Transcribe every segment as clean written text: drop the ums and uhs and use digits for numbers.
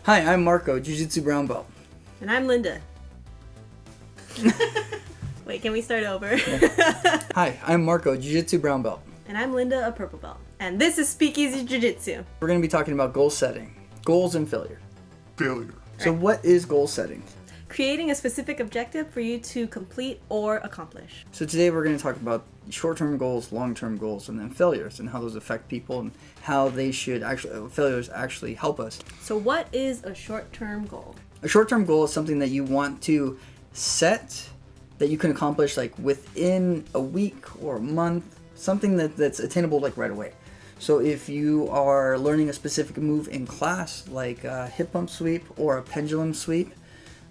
Hi, I'm Marco, Jiu Jitsu brown belt. And I'm Lynda. Wait, can we start over? Yeah. Hi, I'm Marco, Jiu Jitsu brown belt. And I'm Lynda, a purple belt. And this is Speakeasy Jiu Jitsu. We're going to be talking about goal setting, goals and failure. Failure. So what is goal setting? Creating a specific objective for you to complete or accomplish. So today we're going to talk about short-term goals, long-term goals, and then failures and how those affect people and how they should failures actually help us. So what is a short-term goal? A short-term goal is something that you want to set that you can accomplish like within a week or a month, something that's attainable like right away. So if you are learning a specific move in class, like a hip bump sweep or a pendulum sweep,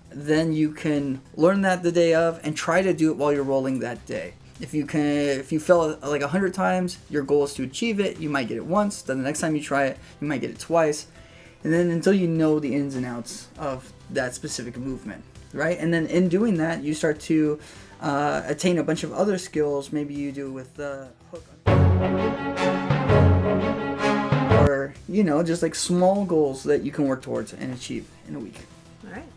then you can learn that the day of and try to do it while you're rolling that day. If you fail like 100 times, your goal is to achieve it. You might get it once, then the next time you try it, you might get it twice. And then until you know the ins and outs of that specific movement, right? And then in doing that, you start to attain a bunch of other skills. Maybe you do with the hook. Or, just like small goals that you can work towards and achieve in a week. All right.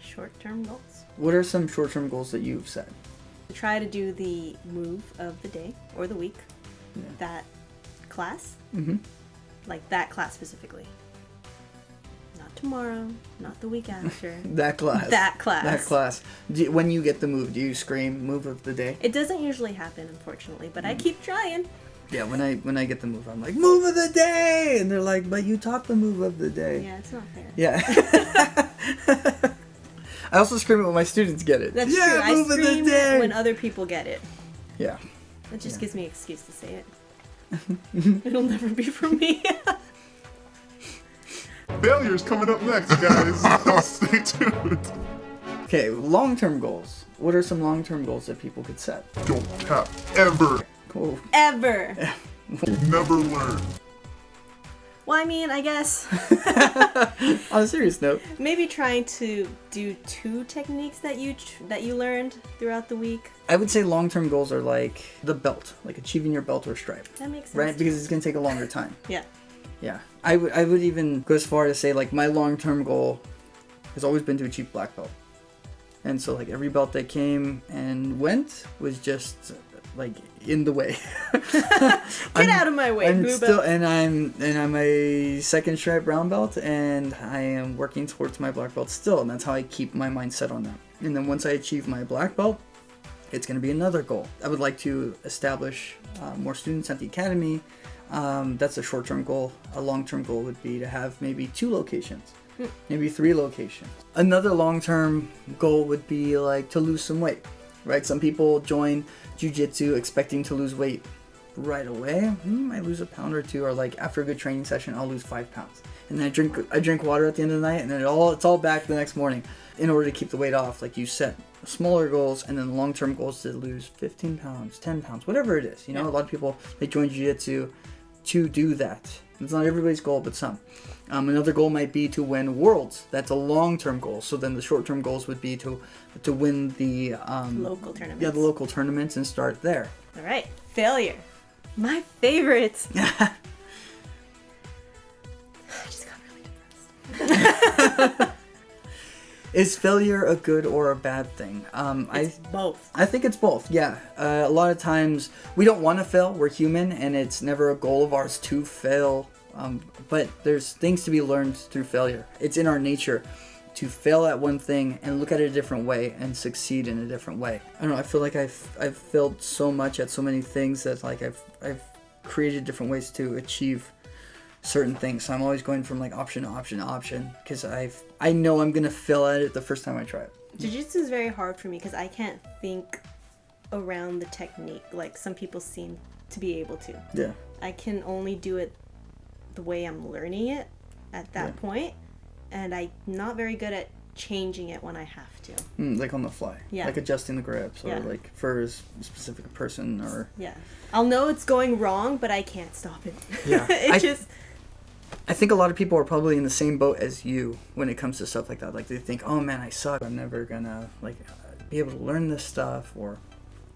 Short-term goals. What are some short-term goals that you've set? To try to do the move of the day or the week. Yeah. That class. Mm-hmm. Like that class specifically. Not tomorrow, not the week after. That class. That class. That class. When you get the move, do you scream move of the day? It doesn't usually happen, unfortunately, but I keep trying. Yeah, when I get the move, I'm like, move of the day! And they're like, but you taught the move of the day. Yeah, it's not fair. Yeah. I also scream it when my students get it. That's true. I scream when other people get it. Yeah. That just gives me an excuse to say it. It'll never be for me. Failure's coming up next, guys. Stay tuned. Okay, long-term goals. What are some long-term goals that people could set? Don't cap ever. Cool. Ever. Never learn. Well, I mean, I guess. On a serious note. Maybe trying to do 2 techniques that you learned throughout the week. I would say long-term goals are like the belt, like achieving your belt or stripe. That makes sense. Right? Because it's going to take a longer time. Yeah. Yeah. I would even go as far to say like my long-term goal has always been to achieve black belt. And so like every belt that came and went was just like in the way. Get out of my way, I'm a second stripe brown belt, and I am working towards my black belt still, and that's how I keep my mind set on that. And then once I achieve my black belt, it's going to be another goal. I would like to establish more students at the academy. That's a short-term goal. A long-term goal would be to have maybe 2 locations, maybe 3 locations. Another long-term goal would be like to lose some weight, right? Some people join jiu-jitsu expecting to lose weight right away. I lose a pound or 2, or like after a good training session, I'll lose 5 pounds. And then I drink water at the end of the night, and then it's all back the next morning. In order to keep the weight off, like you set smaller goals, and then long-term goals to lose 15 pounds, 10 pounds, whatever it is. A lot of people, they join jiu-jitsu to do that. It's not everybody's goal, but some. Another goal might be to win worlds. That's a long-term goal. So then the short-term goals would be to win the local tournaments. Yeah, the local tournaments and start there. All right, failure. My favorite. I just got really depressed. Is failure a good or a bad thing? It's both. I think it's both, yeah. A lot of times we don't want to fail. We're human, and it's never a goal of ours to fail. But there's things to be learned through failure. It's in our nature to fail at one thing and look at it a different way and succeed in a different way. I don't know, I feel like I've failed so much at so many things that like I've created different ways to achieve certain things. So I'm always going from like option to option to option because I know I'm gonna fail at it the first time I try it. Jiu-jitsu is very hard for me because I can't think around the technique like some people seem to be able to. Yeah. I can only do it the way I'm learning it at that point, and I'm not very good at changing it when I have to. Like on the fly. Yeah. Like adjusting the grips or like for a specific person or... Yeah. I'll know it's going wrong, but I can't stop it. Yeah. I think a lot of people are probably in the same boat as you when it comes to stuff like that. Like they think, oh man, I suck. I'm never gonna like be able to learn this stuff, or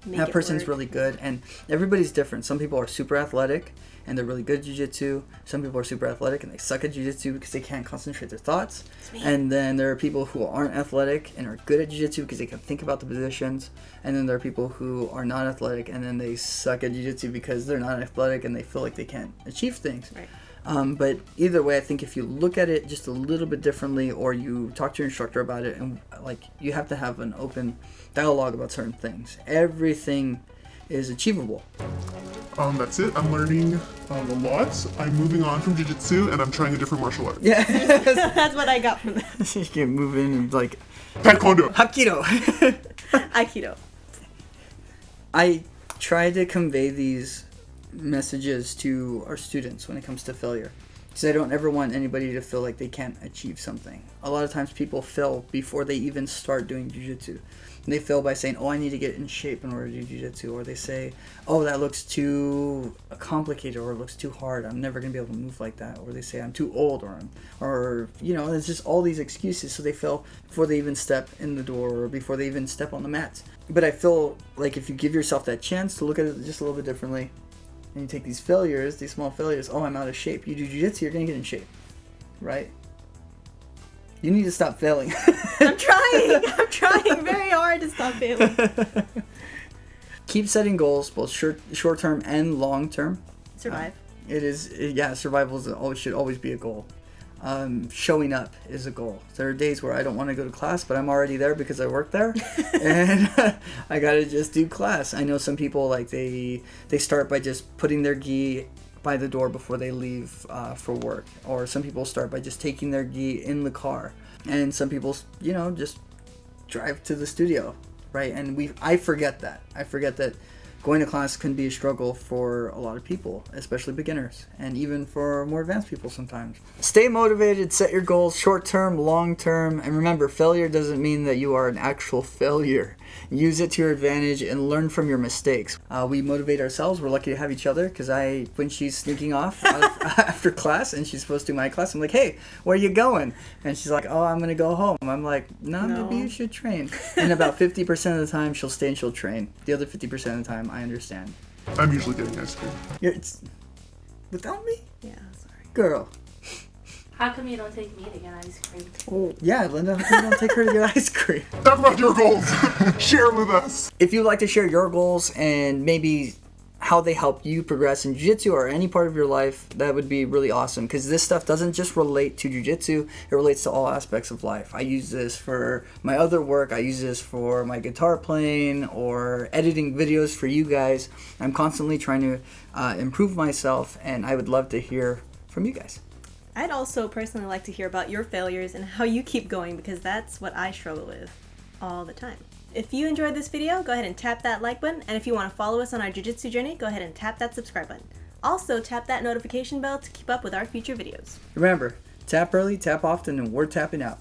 make that it person's work. really good, and everybody's different. Some people are super athletic and they're really good at jiu-jitsu. Some people are super athletic and they suck at jiu-jitsu because they can't concentrate their thoughts. And then there are people who aren't athletic and are good at jiu-jitsu because they can think about the positions. And then there are people who are not athletic and then they suck at jiu-jitsu because they're not athletic and they feel like they can't achieve things. Right. But either way, I think if you look at it just a little bit differently, or you talk to your instructor about it, and like you have to have an open dialogue about certain things. Everything is achievable. That's it. I'm learning a lot. I'm moving on from jiu-jitsu and I'm trying a different martial art. Yeah. That's what I got from that. You can move in and like Taekwondo. Hapkido. Aikido. I try to convey these messages to our students when it comes to failure, because I don't ever want anybody to feel like they can't achieve something. A lot of times people fail before they even start doing jiu-jitsu. They fail by saying, oh, I need to get in shape in order to do jiu-jitsu, or they say, oh, that looks too complicated, or it looks too hard, I'm never going to be able to move like that, or they say I'm too old, or you know, it's just all these excuses. So they fail before they even step in the door or before they even step on the mats. But I feel like if you give yourself that chance to look at it just a little bit differently, and you take these failures, these small failures, oh, I'm out of shape. You do jiu-jitsu, you're going to get in shape, right? You need to stop failing. I'm trying very hard to stop failing. Keep setting goals, both short-term and long-term. Survive. Survival should always be a goal. Showing up is a goal. There are days where I don't want to go to class, but I'm already there because I work there, and I gotta just do class. I know some people, like, they start by just putting their gi by the door before they leave for work, or some people start by just taking their gi in the car, and some people, you know, just drive to the studio, right? And I forget that going to class can be a struggle for a lot of people, especially beginners, and even for more advanced people sometimes. Stay motivated, set your goals, short-term, long-term, and remember, failure doesn't mean that you are an actual failure. Use it to your advantage and learn from your mistakes. We motivate ourselves. We're lucky to have each other, because when she's sneaking off after class and she's supposed to do my class, I'm like, hey, where are you going? And she's like, oh, I'm going to go home. I'm like, no, maybe you should train. And about 50% of the time, she'll stay and she'll train. The other 50% of the time, I understand. I'm usually getting ice cream. It's without me? Yeah, sorry. Girl. How come you don't take me to get ice cream? Oh, yeah, Lynda, how come you don't take her to get ice cream? Talk about your goals. Share them with us. If you'd like to share your goals and maybe how they help you progress in jiu-jitsu or any part of your life, that would be really awesome, because this stuff doesn't just relate to jiu-jitsu, it relates to all aspects of life. I use this for my other work, I use this for my guitar playing or editing videos for you guys. I'm constantly trying to improve myself, and I would love to hear from you guys. I'd also personally like to hear about your failures and how you keep going, because that's what I struggle with all the time. If you enjoyed this video, go ahead and tap that like button, and if you want to follow us on our jiu-jitsu journey, go ahead and tap that subscribe button. Also, tap that notification bell to keep up with our future videos. Remember, tap early, tap often, and we're tapping out.